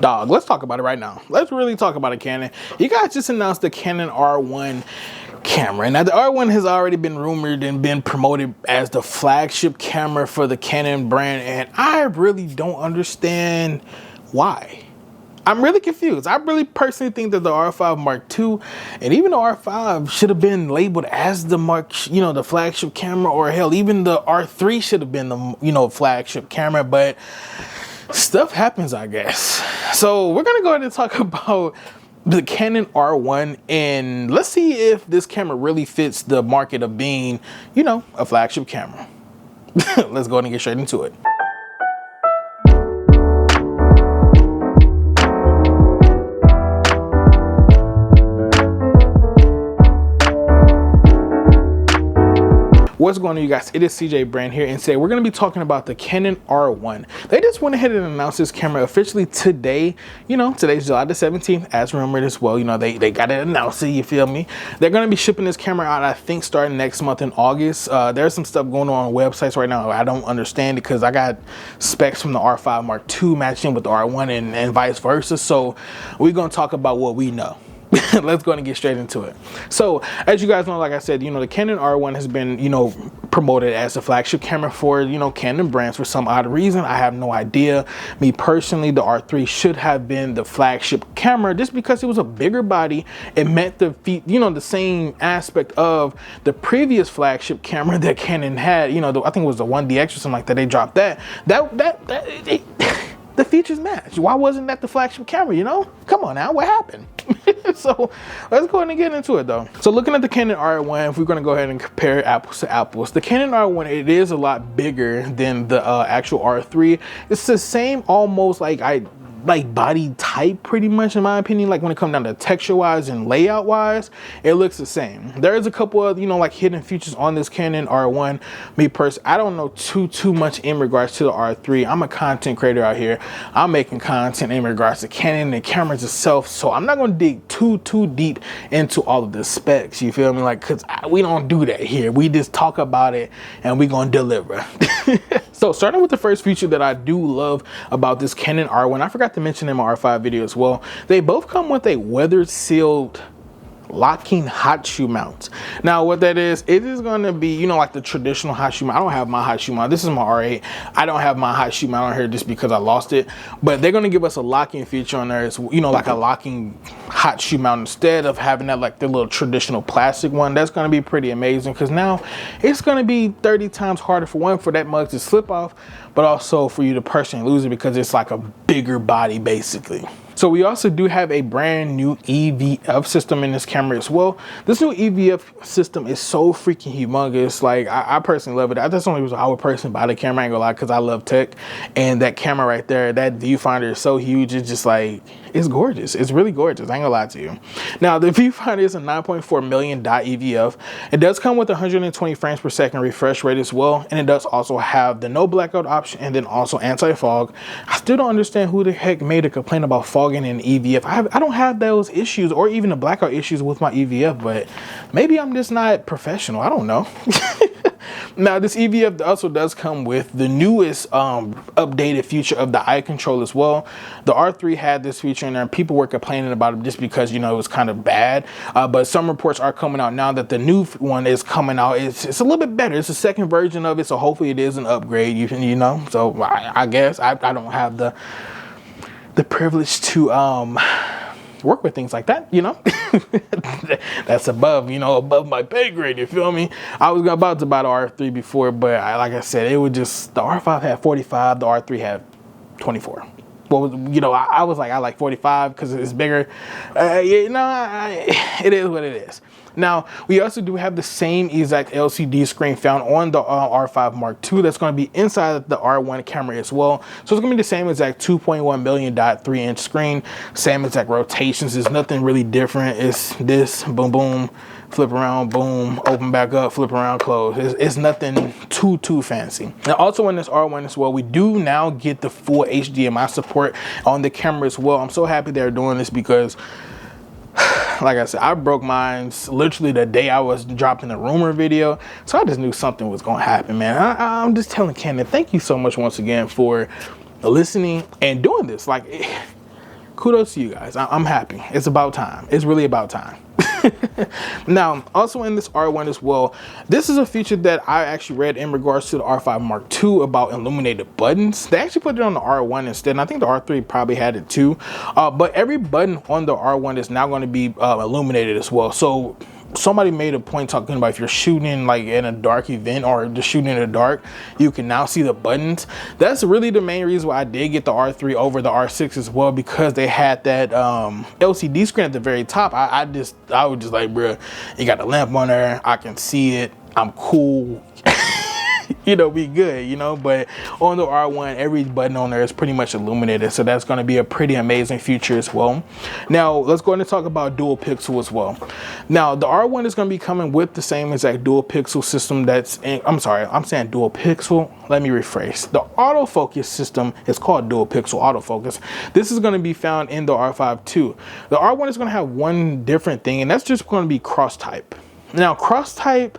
Dog, let's talk about it right now. Let's really talk about it, Canon. You guys just announced the Canon R1 camera. Now the R1 has already been rumored and been promoted as the flagship camera for the Canon brand, and I really don't understand why. I'm really confused. I really personally think that the R5 Mark II and even the R5 should have been labeled as the the flagship camera, or hell, even the R3 should have been the, flagship camera, but stuff happens, I guess. So we're going to go ahead and talk about the Canon R1, and let's see if this camera really fits the market of being, a flagship camera. Let's go ahead and get straight into it. What's going on, you guys? It is CJ Brand here, and today we're going to be talking about the Canon R1. They just went ahead and announced this camera officially today. Today's July the 17th, as rumored as well. They got it announced, you feel me? They're going to be shipping this camera out, I think, starting next month in August. There's some stuff going on websites right now. I don't understand it because I got specs from the R5 Mark II matching with the R1 and vice versa. So we're going to talk about what we know. Let's go and get straight into it. So as you guys know, like I said, the Canon R1 has been, promoted as the flagship camera for, Canon brands for some odd reason. I have no idea. Me personally, the R3 should have been the flagship camera just because it was a bigger body. It met the the same aspect of the previous flagship camera that Canon had. I think it was the 1DX or something like that. They dropped that. The features match. Why wasn't that the flagship camera, Come on now, what happened? So let's go ahead and get into it though. So looking at the Canon R1, if we're going to go ahead and compare apples to apples, the Canon R1, it is a lot bigger than the actual R3. It's the same almost like body type, pretty much, in my opinion. Like when it comes down to texture wise and layout wise, it looks the same. There is a couple of hidden features on this Canon R1. Me personally, I don't know too much in regards to the R3. I'm a content creator out here. I'm making content in regards to Canon and cameras itself, so I'm not going to dig too deep into all of the specs, you feel me? Because we don't do that here. We just talk about it and we gonna deliver. So starting with the first feature that I do love about this Canon R1, I forgot to mention in my R5 video as well, they both come with a weather sealed locking hot shoe mount. Now what that is, it is going to be like the traditional hot shoe mount. I don't have my hot shoe mount. This is my R8. I don't have my hot shoe mount on here just because I lost it, but they're going to give us a locking feature on there. It's like a locking hot shoe mount instead of having that the little traditional plastic one. That's going to be pretty amazing because now it's going to be 30 times harder for that mug to slip off, but also for you to personally lose it because it's like a bigger body basically. So we also do have a brand new EVF system in this camera as well. This new EVF system is so freaking humongous. I personally love it. That's the only reason I would personally buy the camera, I ain't gonna lie, because I love tech. And that camera right there, that viewfinder is so huge. It's just it's gorgeous. It's really gorgeous. I ain't gonna lie to you. Now the viewfinder is a 9.4 million dot EVF. It does come with 120 frames per second refresh rate as well. And it does also have the no blackout option and then also anti-fog. I still don't understand who the heck made a complaint about fogging in EVF. I don't have those issues or even the blackout issues with my EVF, but maybe I'm just not professional. I don't know. Now this EVF also does come with the newest updated feature of the eye control as well. The R3 had this feature in there and people were complaining about it just because it was kind of bad, but some reports are coming out now that the new one is coming out. It's a little bit better. It's a second version of it, so hopefully it is an upgrade. So I guess I don't have the privilege to work with things like that, that's above my pay grade, you feel me? I was about to buy the R3 before, but like I said, it would just, the R5 had 45, the R3 had 24. Well, I was like, I like 45 because it's bigger. It is what it is. Now, we also do have the same exact LCD screen found on the R5 Mark II that's going to be inside the R1 camera as well. So it's going to be the same exact 2.1 million dot 3-inch screen, same exact rotations. There's nothing really different. It's this, boom, boom, flip around, boom, open back up, flip around, close. It's nothing too fancy. Now, also in this R1 as well, we do now get the full HDMI support on the camera as well. I'm so happy they're doing this because like I said, I broke mine literally the day I was dropping the rumor video. So I just knew something was going to happen, man. I'm just telling Canon, thank you so much once again for listening and doing this. kudos to you guys. I'm happy. It's about time. It's really about time. Now, also in this R1 as well, this is a feature that I actually read in regards to the R5 Mark II about illuminated buttons. They actually put it on the R1 instead, and I think the R3 probably had it too. But every button on the R1 is now going to be illuminated as well. So somebody made a point talking about if you're shooting like in a dark event or just shooting in the dark, you can now see the buttons. That's really the main reason why I did get the R3 over the R6 as well, because they had that LCD screen at the very top. I was just like, bruh, you got the lamp on there, I can see it, I'm cool. You know, be good, you know. But on the R1, every button on there is pretty much illuminated, so that's going to be a pretty amazing feature as well. Now let's go ahead and talk about dual pixel as well. Now the R1 is going to be coming with the same exact dual pixel system that's in, I'm sorry, I'm saying dual pixel, let me rephrase. The autofocus system is called dual pixel autofocus. This is going to be found in the R5 too. The R1 is going to have one different thing, and that's just going to be cross type. Now cross type,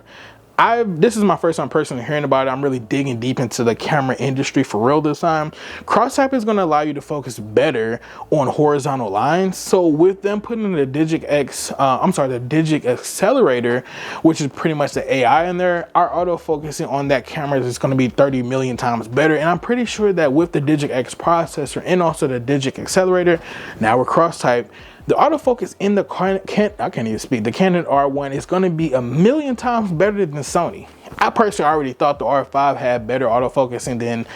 this is my first time personally hearing about it. I'm really digging deep into the camera industry for real this time. Cross type is going to allow you to focus better on horizontal lines. So with them putting the Digic accelerator, which is pretty much the AI in there, our autofocusing on that camera is going to be 30 million times better. And I'm pretty sure that with the Digic X processor and also the Digic accelerator, now we're cross type, the autofocus in the the Canon R1 is going to be 1,000,000 times better than Sony. I personally already thought the R5 had better autofocusing than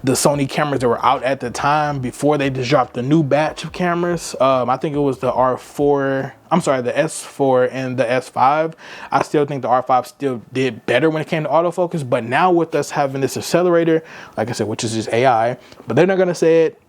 the Sony cameras that were out at the time before they just dropped the new batch of cameras. I think it was the R4, I'm sorry, the S4 and the S5. I still think the R5 still did better when it came to autofocus, but now with us having this accelerator, like I said, which is just AI, but they're not going to say it,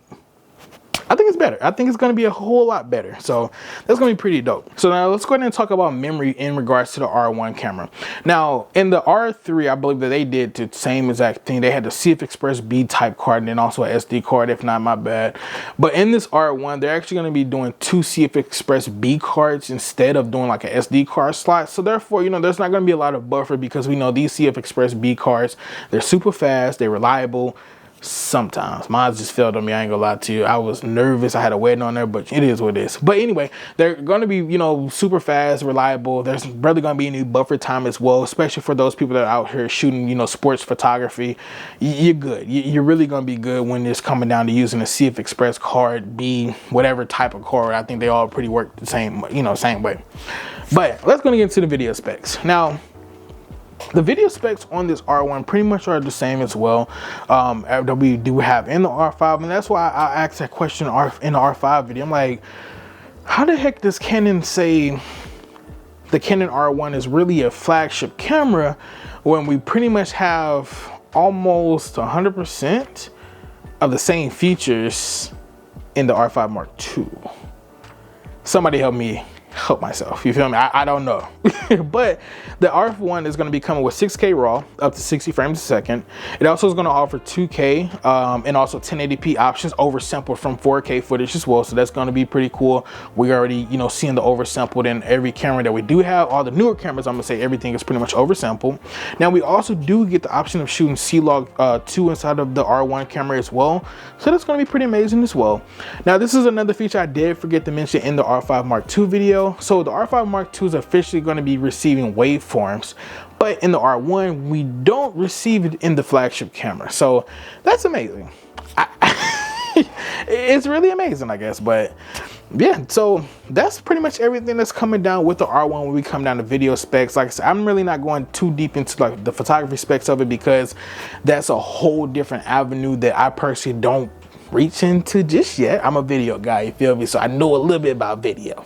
I think it's better. I think it's going to be a whole lot better. So that's going to be pretty dope. So now let's go ahead and talk about memory in regards to the R1 camera. Now in the R3, I believe that they did the same exact thing. They had the CF Express B type card and then also an SD card, if not, my bad. But in this R1, they're actually going to be doing 2 CF Express B cards instead of doing like an SD card slot. So therefore, you know, there's not going to be a lot of buffer, because we know these CF Express B cards, they're super fast, they're reliable. Sometimes mine just failed on me, I ain't gonna lie to you. I was nervous, I had a wedding on there, but it is what it is. But anyway, they're gonna be, you know, super fast, reliable. There's barely gonna be any buffer time as well, especially for those people that are out here shooting, you know, sports photography. You're good. You're really gonna be good when it's coming down to using a CF Express card, B, whatever type of card. I think they all pretty work the same, you know, same way. But let's go get into the video specs. Now the video specs on this R1 pretty much are the same as well that we do have in the R5, and that's why I asked that question in the R5 video. I'm like, how the heck does Canon say the Canon R1 is really a flagship camera when we pretty much have almost 100% of the same features in the R5 Mark II? Somebody help me help myself, you feel me? I don't know. But the R1 is going to be coming with 6K RAW up to 60 frames a second. It also is going to offer 2K and also 1080p options oversampled from 4K footage as well, so that's going to be pretty cool. We already, you know, seeing the oversampled in every camera that we do have. All the newer cameras, I'm gonna say everything is pretty much oversampled. Now we also do get the option of shooting C-Log 2 inside of the R1 camera as well, so that's going to be pretty amazing as well. Now this is another feature I did forget to mention in the R5 Mark II video. So the R5 Mark II is officially going to be receiving waveforms, but in the R1 we don't receive it in the flagship camera, so that's amazing. It's really amazing, I guess. But yeah, so that's pretty much everything that's coming down with the R1 when we come down to video specs. Like I said, I'm really not going too deep into like the photography specs of it, because that's a whole different avenue that I personally don't reach into just yet. I'm a video guy, you feel me? So I know a little bit about video.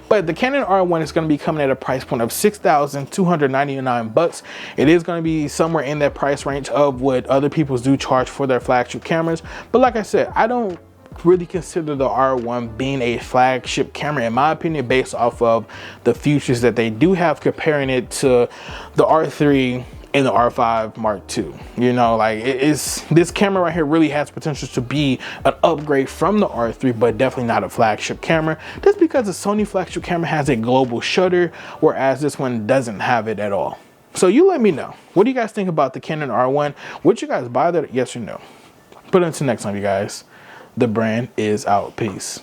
But the Canon R1 is going to be coming at a price point of $6,299. It is going to be somewhere in that price range of what other people do charge for their flagship cameras. But like I said, I don't really consider the R1 being a flagship camera, in my opinion, based off of the features that they do have, comparing it to the R3 in the R5 Mark II. You know, like this camera right here really has potential to be an upgrade from the R3, but definitely not a flagship camera, just because the Sony flagship camera has a global shutter, whereas this one doesn't have it at all. So you let me know, what do you guys think about the Canon R1? Would you guys buy that, yes or no? But until next time, you guys, the brand is out. Peace.